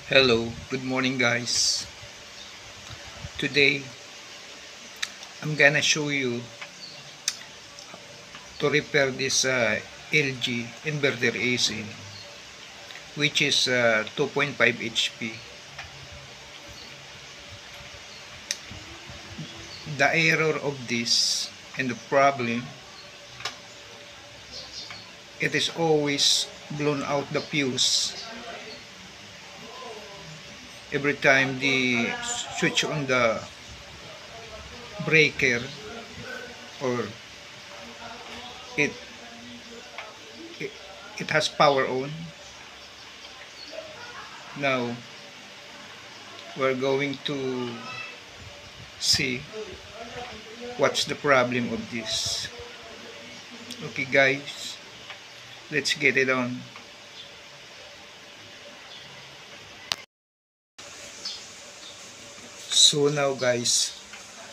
Hello, good morning guys. Today I'm gonna show you to repair this LG inverter AC, which is 2.5 HP. The error of this and the problem, it is always blown out the fuse every time the switch on the breaker, or it it, it has power on. Now we're going to see what's the problem of this. Okay guys, let's get it on. So now guys,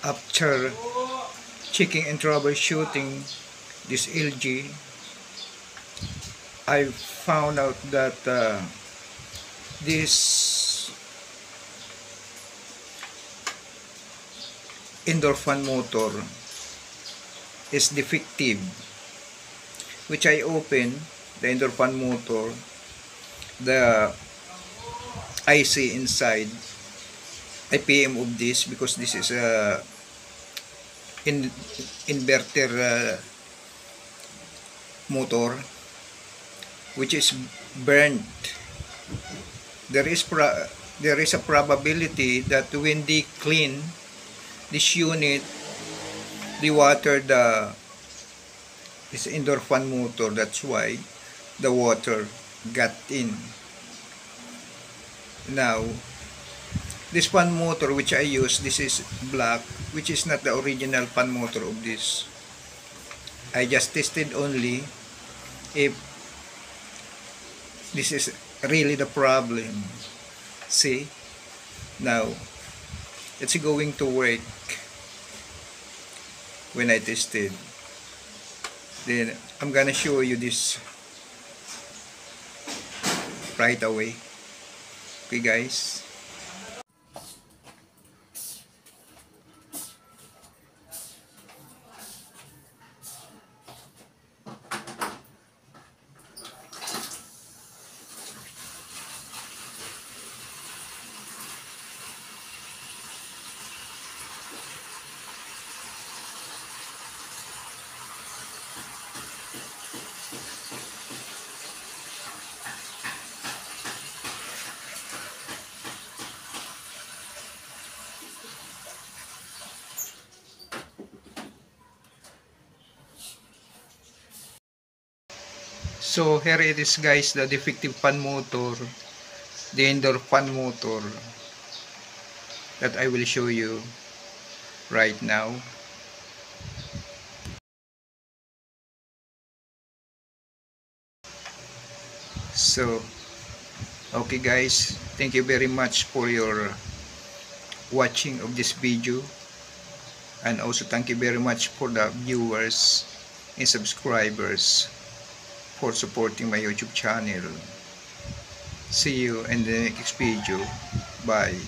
after checking and troubleshooting this LG, I found out that this indoor fan motor is defective, which I opened the indoor fan motor, the IC inside, IPM of this, because this is a inverter motor which is burnt. There is a probability that when they clean this unit, they water this indoor fan motor. That's why the water got in. Now this fan motor which I use, this is black, which is not the original fan motor of this. I just tested only if this is really the problem. See, now it's going to work. When I tested, then I'm gonna show you this right away. Okay guys, so here it is guys, the defective fan motor, the indoor fan motor that I will show you right now. So okay guys, thank you very much for your watching of this video, and also thank you very much for the viewers and subscribers for supporting my YouTube channel. See you in the next video. Bye.